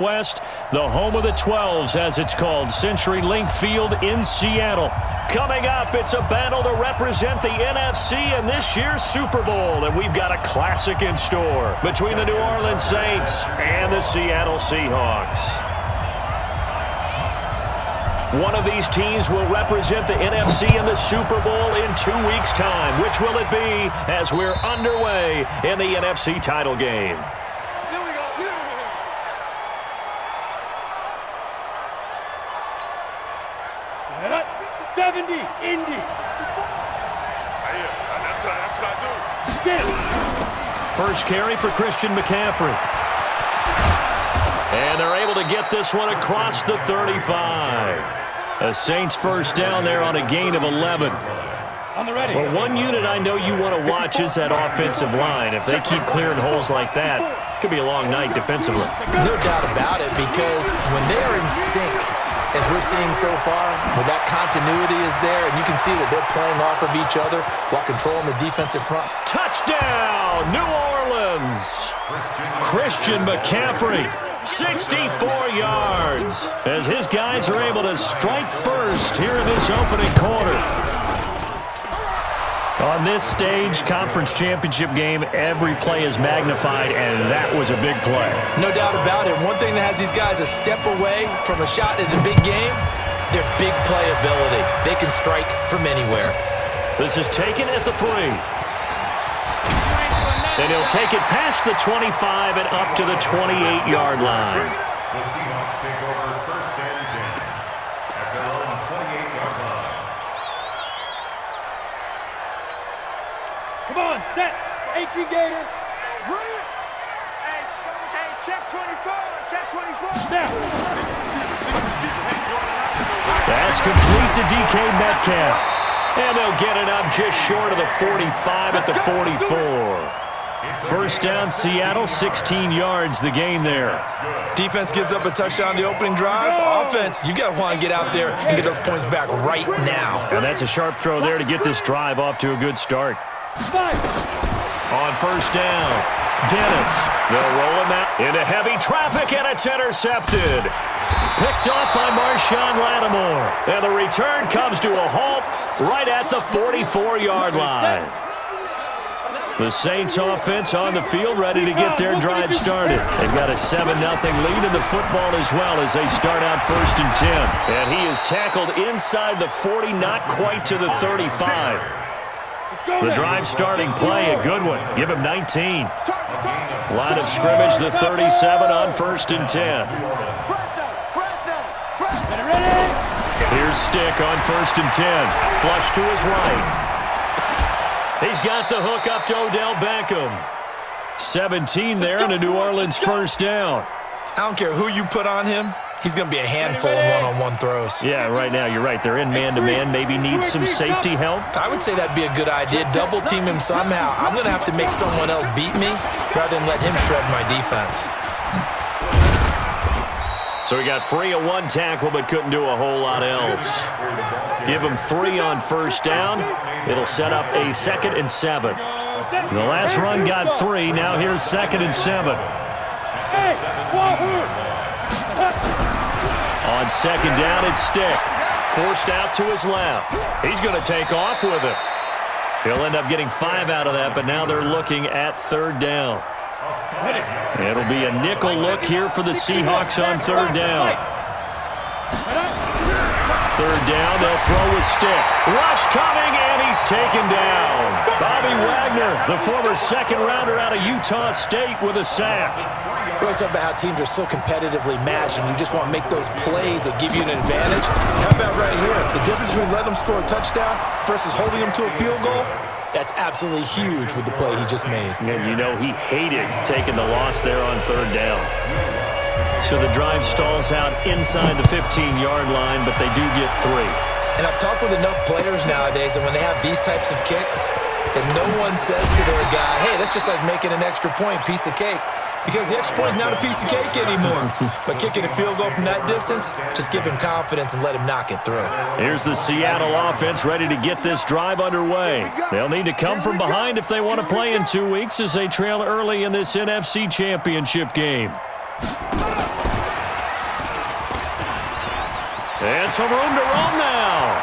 West, the home of the 12s, as it's called, CenturyLink Field in Seattle. Coming up, it's a battle to represent the NFC in this year's Super Bowl, and we've got a classic in store between the New Orleans Saints and the Seattle Seahawks. One of these teams will represent the NFC in the Super Bowl in 2 weeks' time. Which will it be as we're underway in the NFC title game? 70, Indy. That's what I do. First carry for Christian McCaffrey. And they're able to get this one across the 35. A Saints first down there on a gain of 11. Well, one unit I know you want to watch is that offensive line. If they keep clearing holes like that, it could be a long night defensively. No doubt about it, because when they are in sync, as we're seeing so far, when that continuity is there, and you can see that they're playing off of each other while controlling the defensive front. Touchdown, New Orleans! Christian McCaffrey, 64 yards, as his guys are able to strike first here in this opening quarter. On this stage, conference championship game, every play is magnified, and that was a big play. No doubt about it. One thing that has these guys a step away from a shot at the big game, their big play ability. They can strike from anywhere. This is taken at the 3. And he'll take it past the 25 and up to the 28-yard line. The Seahawks take over first and 10 at their own 28-yard line. Come on, set. AT Gator. Hey, check 24. Check 24. Now. That's complete to DK Metcalf. And they'll get it up just short of the 45 at the 44. First down, Seattle, 16 yards the gain there. Defense gives up a touchdown the opening drive. Offense, you got to want to get out there and get those points back right now. And that's a sharp throw there to get this drive off to a good start. On first down, Dennis. They'll roll him out into heavy traffic, and it's intercepted. Picked off by Marshawn Lattimore. And the return comes to a halt right at the 44-yard line. The Saints offense on the field ready to get their drive started. They've got a 7-0 lead in the football as well as they start out first and 10. And he is tackled inside the 40, not quite to the 35. The drive starting play, a good one. Give him 19. Line of scrimmage, the 37 on first and 10. Here's Stick on first and 10. Flush to his right. He's got the hook up to Odell Beckham. 17 there and a New Orleans first down. I don't care who you put on him. He's going to be a handful of one-on-one throws. Yeah, right now you're right. They're in man-to-man. Maybe need some safety help. I would say that'd be a good idea. Double team him somehow. I'm going to have to make someone else beat me rather than let him shred my defense. So he got free of one tackle but couldn't do a whole lot else. Give him 3 on first down. It'll set up a 2nd and 7. The last run got 3. Now here's 2nd and 7. On second down, it's Stick. Forced out to his left. He's going to take off with it. He'll end up getting 5 out of that, but now they're looking at third down. It'll be a nickel look here for the Seahawks on third down. Third down, they'll throw with Stick. Rush coming, and he's taken down. Bobby Wagner, the former second-rounder out of Utah State, with a sack. We always talk about how teams are so competitively matched, and you just want to make those plays that give you an advantage. How about right here? The difference between letting them score a touchdown versus holding them to a field goal, that's absolutely huge with the play he just made. And you know he hated taking the loss there on third down. So the drive stalls out inside the 15-yard line, but they do get 3. And I've talked with enough players nowadays, and when they have these types of kicks, that no one says to their guy, hey, that's just like making an extra point, piece of cake. Because the extra point is not a piece of cake anymore. But kicking a field goal from that distance, just give him confidence and let him knock it through. Here's the Seattle offense ready to get this drive underway. They'll need to come from behind if they want to play in 2 weeks as they trail early in this NFC Championship game. And some room to roam now.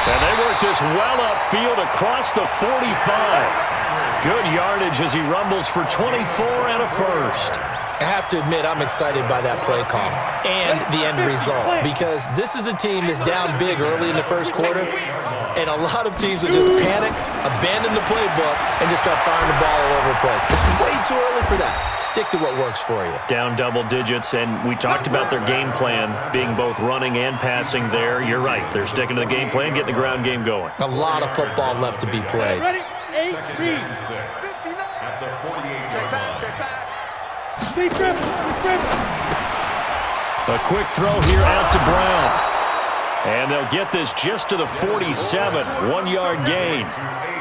And they work this well upfield across the 45. Good yardage as he rumbles for 24 and a first. I have to admit, I'm excited by that play call and the end result, because this is a team that's down big early in the first quarter, and a lot of teams will just panic, abandon the playbook, and just start firing the ball all over the place. It's way too early for that. Stick to what works for you. Down double digits, and we talked about their game plan being both running and passing there. You're right. They're sticking to the game plan, getting the ground game going. A lot of football left to be played. Ready? 8, read. At the 48-yard line. Be driven. A quick throw here out to Brown. And they'll get this just to the 47, 1-yard gain.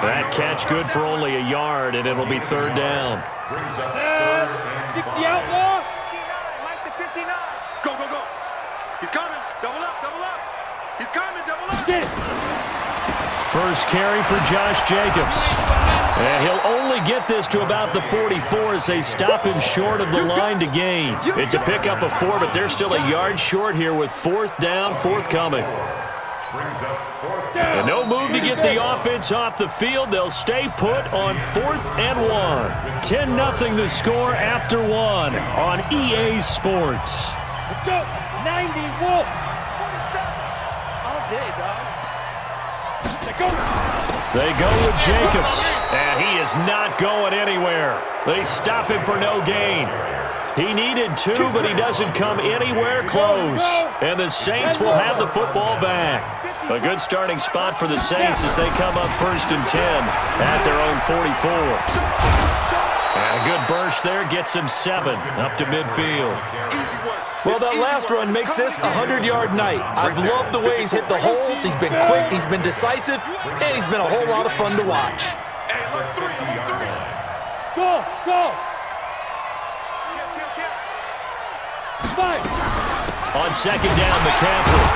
That catch good for only a yard, and it'll be third down. 60 outlaw. Mike to 59. Go. He's coming. Double up. He's coming. Double up. Get it. First carry for Josh Jacobs. And he'll only get this to about the 44 as they stop him short of the line to gain. It's a pickup of 4, but they're still a yard short here with fourth down forthcoming. And no move to get the offense off the field. They'll stay put on 4th and 1. 10-0 the score after 1 on EA Sports. Let's go. 90 Wolf. 47. All day, dog. They go with Jacobs, and he is not going anywhere. They stop him for no gain. He needed 2, but he doesn't come anywhere close. And the Saints will have the football back. A good starting spot for the Saints as they come up 1st and 10 at their own 44. And a good burst there gets him 7 up to midfield. Well, that last run makes this a 100-yard night. I've loved the way he's hit the holes. He's been quick, he's been decisive, and he's been a whole lot of fun to watch. Go. On second down, McCaffrey.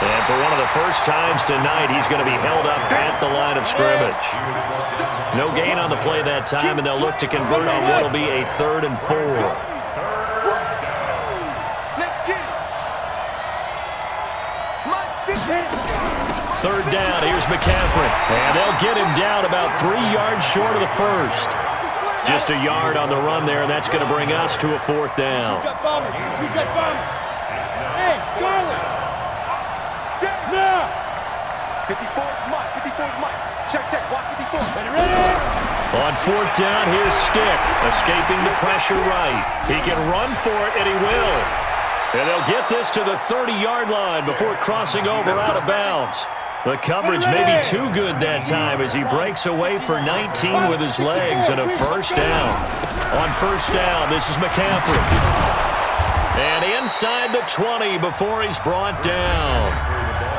And for one of the first times tonight, he's going to be held up at the line of scrimmage. No gain on the play that time, and they'll look to convert on what will be a 3rd and 4. Third down, here's McCaffrey. And they'll get him down about 3 yards short of the first. Just a yard on the run there, and that's going to bring us to a 4th down. Hey, Charlie. Now. 54's Mike. Check. Watch 54. Ready? On 4th down, here's Stick, escaping the pressure right. He can run for it, and he will. And they'll get this to the 30-yard line before crossing over out of bounds. The coverage may be too good that time as he breaks away for 19 with his legs and a first down. On first down, this is McCaffrey. And inside the 20 before he's brought down.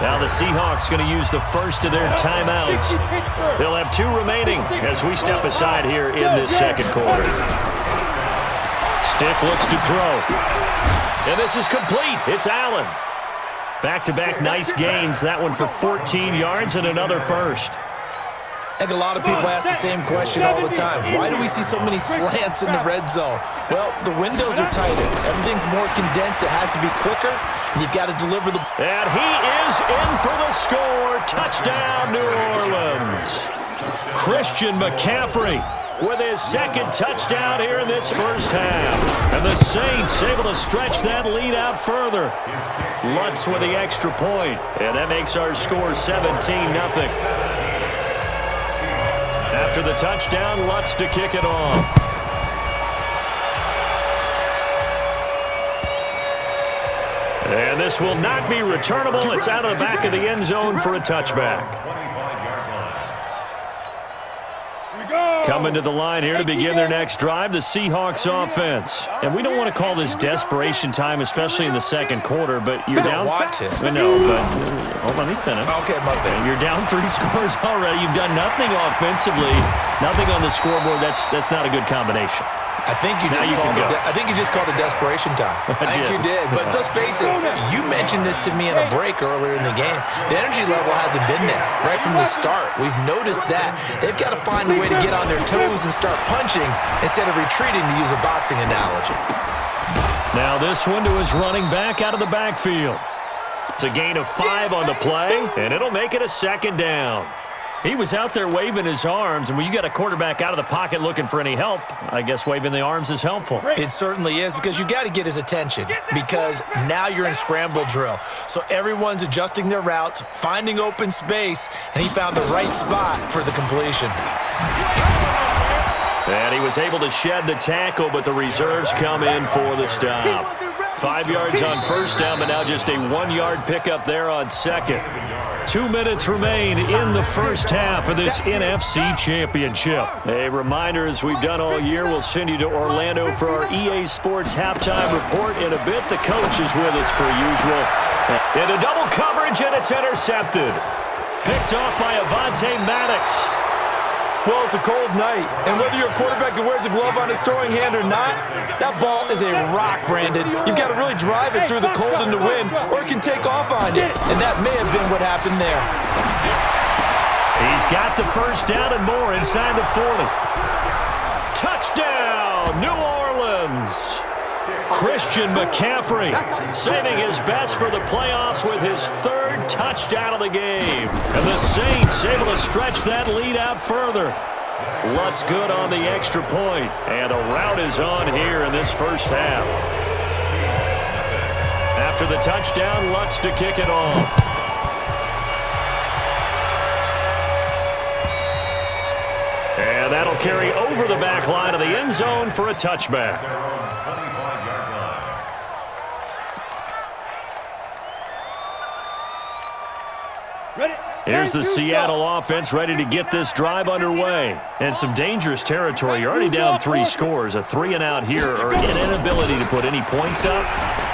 Now the Seahawks going to use the first of their timeouts. They'll have 2 remaining as we step aside here in this second quarter. Stick looks to throw. And this is complete. It's Allen. Back-to-back nice gains. That one for 14 yards and another first. I think a lot of people ask the same question all the time. Why do we see so many slants in the red zone? Well, the windows are tighter. Everything's more condensed. It has to be quicker, and you've got to deliver the... And he is in for the score. Touchdown, New Orleans. Christian McCaffrey with his second touchdown here in this first half. And the Saints able to stretch that lead out further. Lutz with the extra point. And that makes our score 17-0. After the touchdown, Lutz to kick it off. And this will not be returnable. It's out of the back of the end zone for a touchback. Coming to the line here to begin their next drive, the Seahawks offense. And we don't want to call this desperation time, especially in the second quarter, but you're down. We don't want to. I know, but let me finish. Okay, my bad. You're down 3 scores already. You've done nothing offensively, nothing on the scoreboard. That's not a good combination. I think you just called it desperation time. I think you did. But let's face it, you mentioned this to me in a break earlier in the game. The energy level hasn't been there right from the start. We've noticed that. They've got to find a way to get on their toes and start punching instead of retreating, to use a boxing analogy. Now this one to his running back out of the backfield. It's a gain of 5 on the play, and it'll make it a 2nd down. He was out there waving his arms, and when you got a quarterback out of the pocket looking for any help, I guess waving the arms is helpful. It certainly is, because you got to get his attention, because now you're in scramble drill. So everyone's adjusting their routes, finding open space, and he found the right spot for the completion. And he was able to shed the tackle, but the reserves come in for the stop. 5 yards on 1st down, but now just a 1-yard pickup there on 2nd. 2 minutes remain in the 1st half of this NFC Championship. A reminder, as we've done all year, we'll send you to Orlando for our EA Sports halftime report in a bit. The coach is with us per usual. Into double coverage, and it's intercepted. Picked off by Avonte Maddox. Well, it's a cold night, and whether you're a quarterback that wears a glove on his throwing hand or not, that ball is a rock, Brandon. You've got to really drive it through the cold and the wind, or it can take off on you, and that may have been what happened there. He's got the 1st down and more inside the 40. Touchdown, New Orleans. Christian McCaffrey saving his best for the playoffs with his 3rd touchdown of the game. And the Saints able to stretch that lead out further. Lutz good on the extra point, and a rout is on here in this 1st half. After the touchdown, Lutz to kick it off. And that'll carry over the back line of the end zone for a touchback. Here's the Seattle offense ready to get this drive underway. And some dangerous territory. You're already down 3 scores. A 3-and-out here, or an inability to put any points up.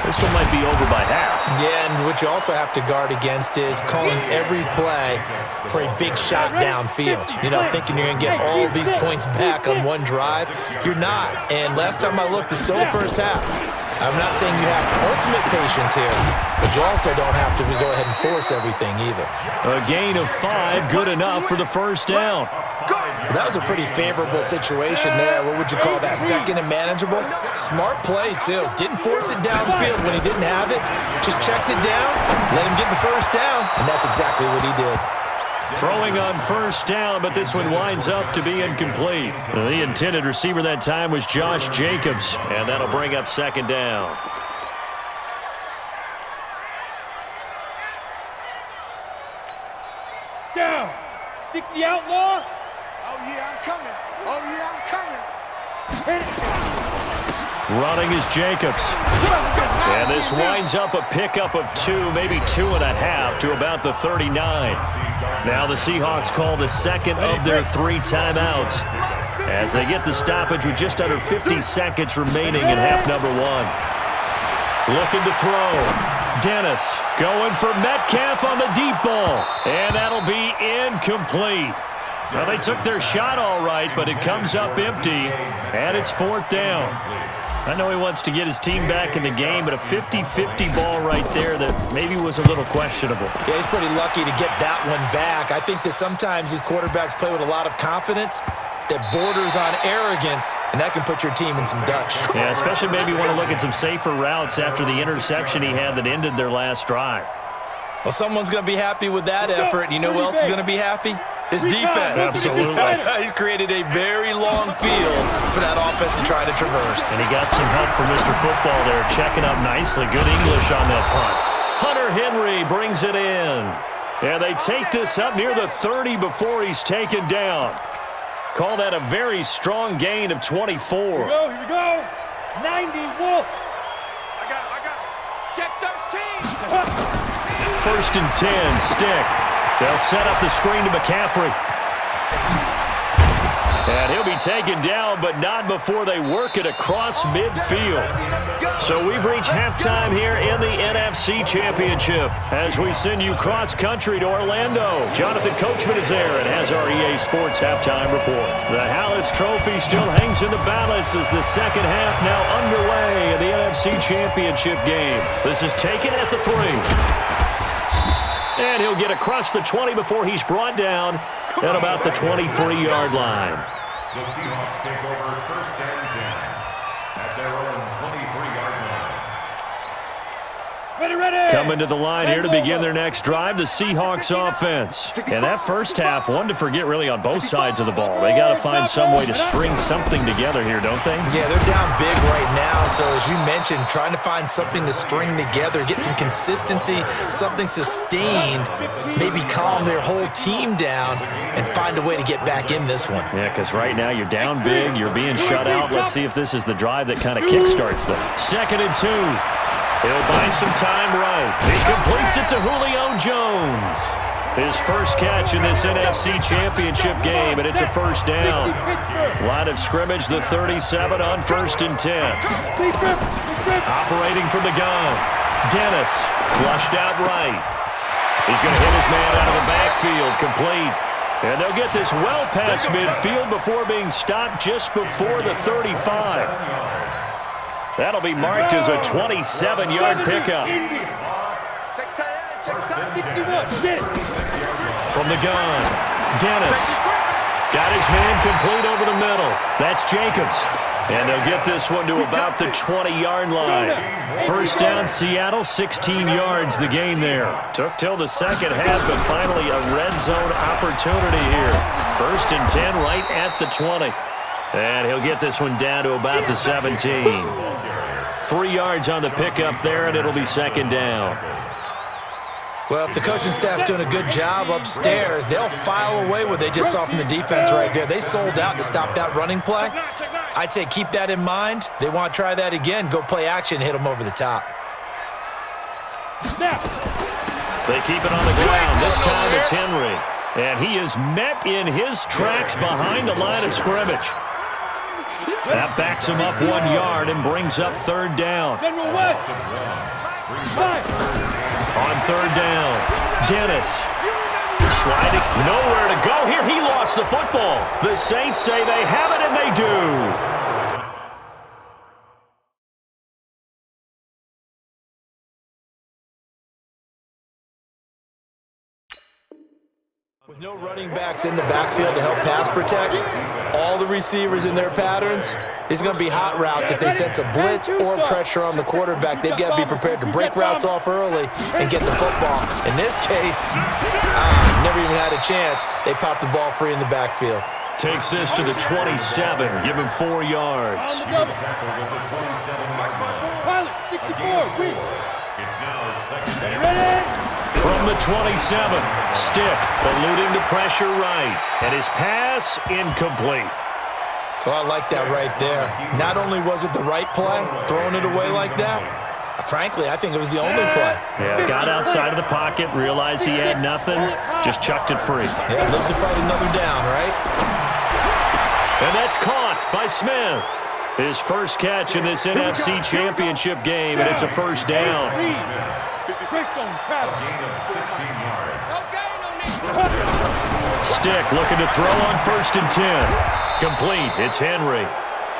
This one might be over by half. Yeah, and what you also have to guard against is calling every play for a big shot downfield. You know, thinking you're going to get all these points back on one drive. You're not. And last time I looked, it's still the 1st half. I'm not saying you have ultimate patience here, but you also don't have to go ahead and force everything either. A gain of 5, good enough for the 1st down. That was a pretty favorable situation there. What would you call that? 2nd and manageable? Smart play, too. Didn't force it downfield when he didn't have it. Just checked it down, let him get the 1st down, and that's exactly what he did. Throwing on 1st down, but this one winds up to be incomplete. The intended receiver that time was Josh Jacobs, and that'll bring up 2nd down. Down. 60 outlaw. Oh, yeah, I'm coming. Oh, yeah, I'm coming. Hit it. Running is Jacobs. And this winds up a pickup of 2, maybe 2.5 to about the 39. Now the Seahawks call the 2nd of their 3 timeouts as they get the stoppage with just under 50 seconds remaining in half number 1. Looking to throw. Dennis going for Metcalf on the deep ball. And that'll be incomplete. Well, they took their shot all right, but it comes up empty, and it's 4th down. I know he wants to get his team back in the game, but a 50-50 ball right there that maybe was a little questionable. Yeah, he's pretty lucky to get that one back. I think that sometimes these quarterbacks play with a lot of confidence that borders on arrogance, and that can put your team in some Dutch. Yeah, especially maybe want to look at some safer routes after the interception he had that ended their last drive. Well, someone's going to be happy with that effort. You know who else is going to be happy? His defense. Absolutely. He's created a very long field for that offense to try to traverse. And he got some help from Mr. Football there, checking up nicely. Good English on that punt. Hunter Henry brings it in. And they take this up near the 30 before he's taken down. Call that a very strong gain of 24. Here we go. 90 Wolf. I got it. Check 13. 1st and 10, stick. They'll set up the screen to McCaffrey. And he'll be taken down, but not before they work it across midfield. So we've reached halftime here in the NFC Championship as we send you cross-country to Orlando. Jonathan Coachman is there and has our EA Sports halftime report. The Hallis Trophy still hangs in the balance as the 2nd half now underway in the NFC Championship game. This is taken at the 3. And he'll get across the 20 before he's brought down at about the 23-yard line. The Seahawks take over 1st and 10 at their own 23-yard line. Coming to the line here to begin their next drive, the Seahawks offense. And that first half, one to forget really on both sides of the ball. They got to find some way to string something together here, don't they? Yeah, they're down big right now. So as you mentioned, trying to find something to string together, get some consistency, something sustained, maybe calm their whole team down and find a way to get back in this one. Yeah, because right now you're down big, you're being shut out. Let's see if this is the drive that kind of kickstarts them. 2nd and 2. He'll buy some time right. He completes it to Julio Jones. His first catch in this NFC Championship game, and it's a first down. Line of scrimmage, the 37 on 1st and 10. Operating from the gun. Dennis flushed out right. He's going to hit his man out of the backfield, complete. And they'll get this well past midfield before being stopped just before the 35. That'll be marked as a 27-yard pickup. From the gun, Dennis got his man complete over the middle. That's Jacobs. And they'll get this one to about the 20-yard line. First down, Seattle, 16 yards the game there. Took till the second half, but finally a red zone opportunity here. 1st and 10 right at the 20. And he'll get this one down to about the 17. 3 yards on the pickup there, and it'll be 2nd down. Well, if the coaching staff's doing a good job upstairs, they'll file away what they just saw from the defense right there. They sold out to stop that running play. I'd say keep that in mind. They want to try that again. Go play action, hit them over the top. They keep it on the ground. This time it's Henry. And he is met in his tracks behind the line of scrimmage. That backs him up 1 yard and brings up 3rd down. On 3rd down, Dennis sliding, nowhere to go here. He lost the football. The Saints say they have it, and they do. With no running backs in the backfield to help pass protect, all the receivers in their patterns, it's going to be hot routes. If they sense a blitz or pressure on the quarterback, they've got to be prepared to break routes off early and get the football. In this case, never even had a chance. They popped the ball free in the backfield. Takes this to the 27, give him 4 yards. It's now 2nd down. From the 27, Stick eluding the pressure right, and his pass incomplete. Well, I like that right there. Not only was it the right play, throwing it away like that, frankly, I think it was the only play. Yeah, got outside of the pocket, realized he had nothing, just chucked it free. Yeah, live to fight another down, right? And that's caught by Smith. His first catch in this NFC Championship game, and it's a first down. Stick looking to throw on 1st and 10. Complete. It's Henry.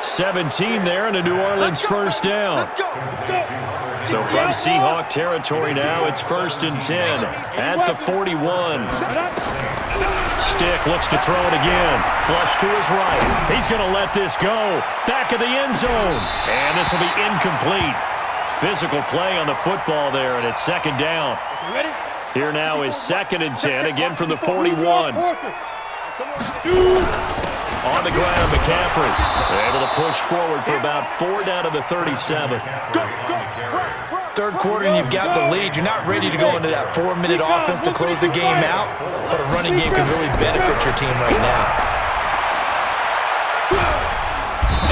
17 there and a New Orleans first down. So from Seahawk territory now, it's 1st and 10 at the 41. Stick looks to throw it again. Flush to his right. He's going to let this go. Back of the end zone. And this will be incomplete. Physical play on the football there, and it's 2nd down. Here now is 2nd and 10, again from the 41. On the ground, McCaffrey able to push forward for about 4 down to the 37. Third quarter and you've got the lead. You're not ready to go into that 4-minute offense to close the game out, but a running game can really benefit your team right now.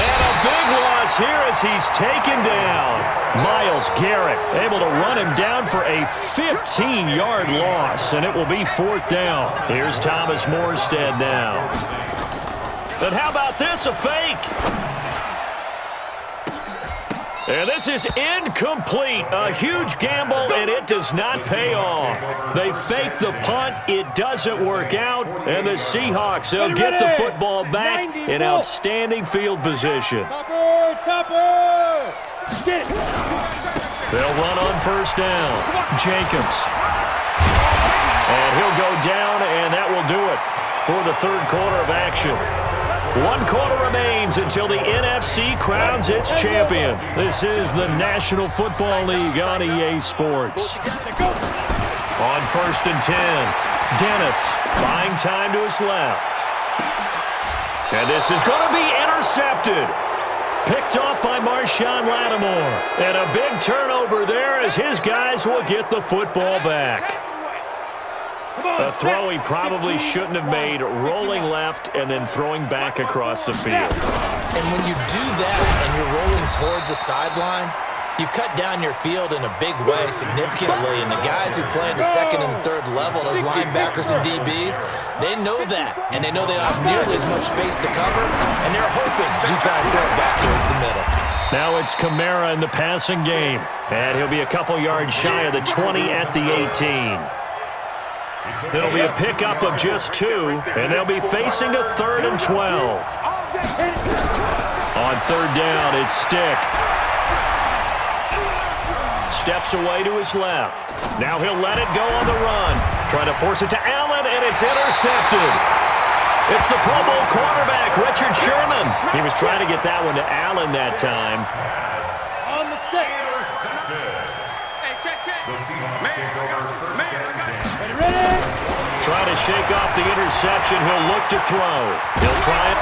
And a big loss here as he's taken down. Myles Garrett able to run him down for a 15-yard loss, and it will be 4th down. Here's Thomas Morstead now. But how about this, a fake? And this is incomplete. A huge gamble, and it does not pay off. They fake the punt. It doesn't work out. And the Seahawks, they'll get the football back in outstanding field position. They'll run on 1st down. Jacobs. And he'll go down, and that will do it for the 3rd quarter of action. 1 quarter remains until the NFC crowns its champion. This is the National Football League on EA Sports. On 1st and 10, Dennis buying time to his left. And this is going to be intercepted. Picked off by Marshawn Lattimore. And a big turnover there as his guys will get the football back. A throw he probably shouldn't have made, rolling left and then throwing back across the field. And when you do that and you're rolling towards the sideline, you've cut down your field in a big way significantly, and the guys who play in the second and the third level, those linebackers and DBs, they know that, and they know they don't have nearly as much space to cover, and they're hoping you try and throw it back towards the middle. Now it's Kamara in the passing game, and he'll be a couple yards shy of the 20 at the 18. It'll be a pickup of just 2, and they'll be facing a 3rd and 12. On 3rd down, it's Stick. Steps away to his left. Now he'll let it go on the run. Trying to force it to Allen, and it's intercepted. It's the Pro Bowl quarterback, Richard Sherman. He was trying to get that one to Allen that time. On the set. Hey, check. The Seahawks take over first and 10. Ready? Trying to shake off the interception. He'll look to throw. He'll try it.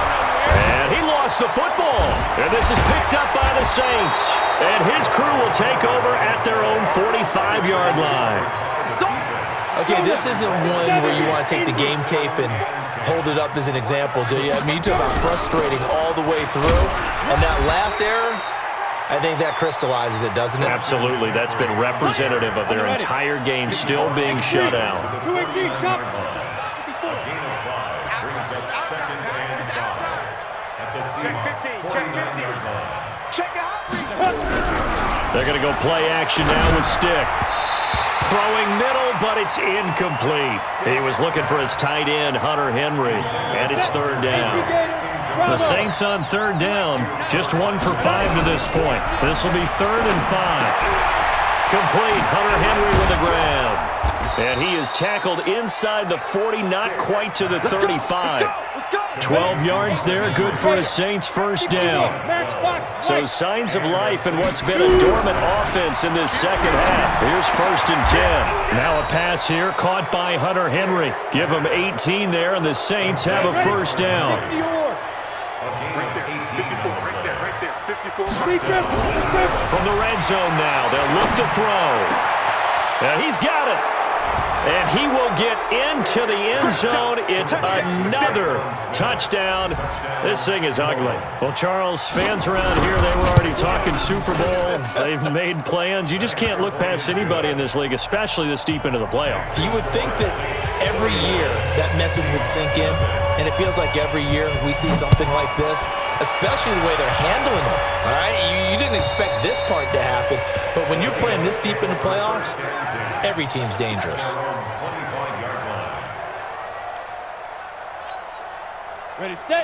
And he lost the football. And this is picked up by the Saints. And his crew will take over at their own 45-yard line. Okay, this isn't one where you want to take the game tape and hold it up as an example, do you? I mean, you talk about frustrating all the way through. And that last error, I think that crystallizes it, doesn't it? Absolutely. That's been representative of their entire game still being shut out. 218, chop. They're going to go play action now with Stick. Throwing middle, but it's incomplete. He was looking for his tight end, Hunter Henry, and it's 3rd down. The Saints on 3rd down, just 1 for 5 to this point. This will be 3rd and 5. Complete, Hunter Henry with a grab. And he is tackled inside the 40, not quite to the 35. 12 yards there, good for a Saints 1st down. So signs of life in what's been a dormant offense in this second half. Here's 1st and 10. Now a pass here, caught by Hunter Henry. Give him 18 there, and the Saints have a 1st down. Right there, 54. From the red zone now, they'll look to throw. And he's got it. And he will get into the end zone. It's another touchdown. This thing is ugly. Well, Charles, fans around here, they were already talking Super Bowl. They've made plans. You just can't look past anybody in this league, especially this deep into the playoffs. You would think that every year that message would sink in, and it feels like every year we see something like this, especially the way they're handling it. All right, you didn't expect this part to happen, but when you're playing this deep in the playoffs, every team's dangerous.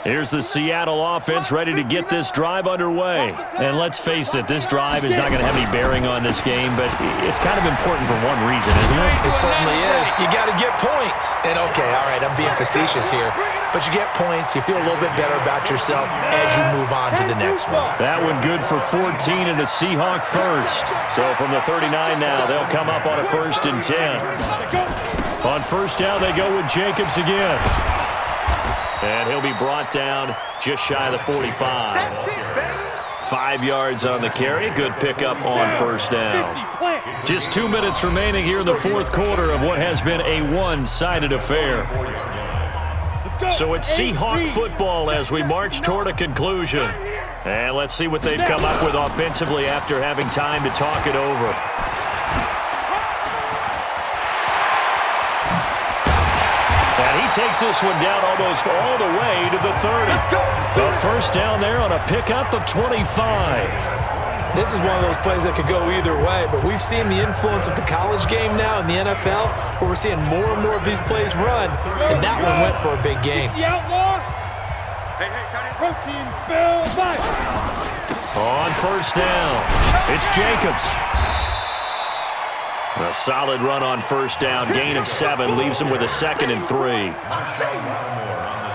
Here's the Seattle offense ready to get this drive underway. And let's face it, this drive is not going to have any bearing on this game, but it's kind of important for one reason, isn't it? It certainly is. You got to get points. And okay, all right, I'm being facetious here, but you get points, you feel a little bit better about yourself as you move on to the next one. That one good for 14 and a Seahawk 1st. So from the 39 now, they'll come up on a 1st and 10. On 1st down, they go with Jacobs again. And he'll be brought down just shy of the 45. 5 yards on the carry. Good pickup on 1st down. Just 2 minutes remaining here in the 4th quarter of what has been a one-sided affair. So it's Seahawk football as we march toward a conclusion. And let's see what they've come up with offensively after having time to talk it over. And he takes this one down almost all the way to the 30. A 1st down there on a pickup of 25. This is one of those plays that could go either way, but we've seen the influence of the college game now in the NFL, where we're seeing more and more of these plays run, and that one went for a big gain. The outlaw. Hey, tight end. Protein spill. 5. On 1st down, it's Jacobs. A solid run on 1st down. Gain of 7 leaves him with a 2nd and 3.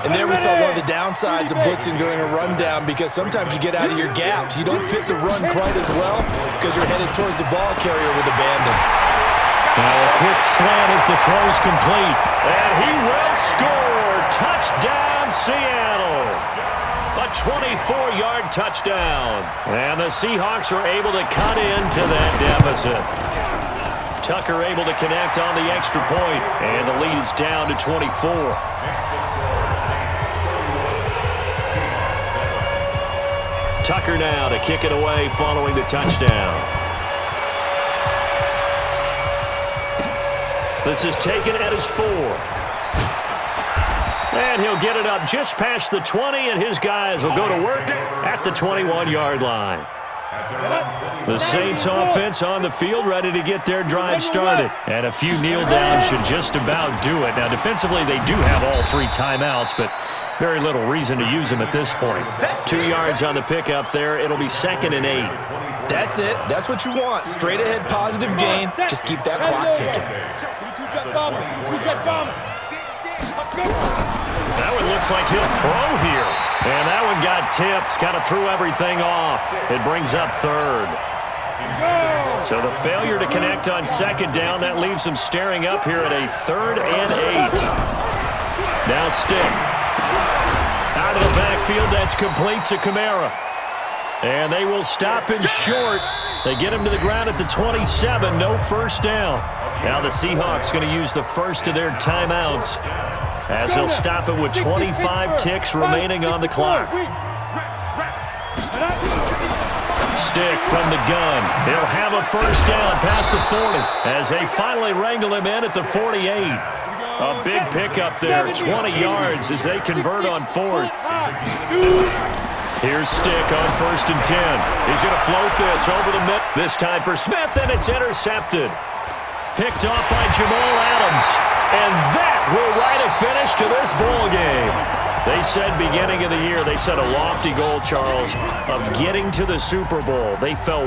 And there we saw one of the downsides of blitzing during a rundown, because sometimes you get out of your gaps. You don't fit the run quite as well because you're headed towards the ball carrier with abandon. Now a quick slant as the throw's complete. And he will score. Touchdown, Seattle. A 24-yard touchdown. And the Seahawks are able to cut into that deficit. Tucker able to connect on the extra point, and the lead is down to 24. Tucker now to kick it away following the touchdown. This is taken at his 4. And he'll get it up just past the 20, and his guys will go to work at the 21-yard line. The Saints offense on the field, ready to get their drive started. And a few kneel downs should just about do it. Now, defensively, they do have all 3 timeouts, but very little reason to use them at this point. 2 yards on the pickup there. It'll be 2nd and 8. That's it. That's what you want. Straight ahead positive gain. Just keep that clock ticking. That one looks like he'll throw here. And that one got tipped. Kind of threw everything off. It brings up 3rd. So the failure to connect on 2nd down, that leaves them staring up here at a 3rd and 8. Now Stick. Out of the backfield, that's complete to Kamara. And they will stop him short. They get him to the ground at the 27. No first down. Now the Seahawks going to use the first of their timeouts, as he'll stop it with 25 ticks remaining on the clock. Stick from the gun. He'll have a first down past the 40 as they finally wrangle him in at the 48. A big pickup there, 20 yards as they convert on 4th. Here's Stick on 1st and 10. He's going to float this over the mid. This time for Smith, and it's intercepted. Picked off by Jamal Adams. And that will write a finish to this ball game. They said beginning of the year, they set a lofty goal, Charles, of getting to the Super Bowl. They fell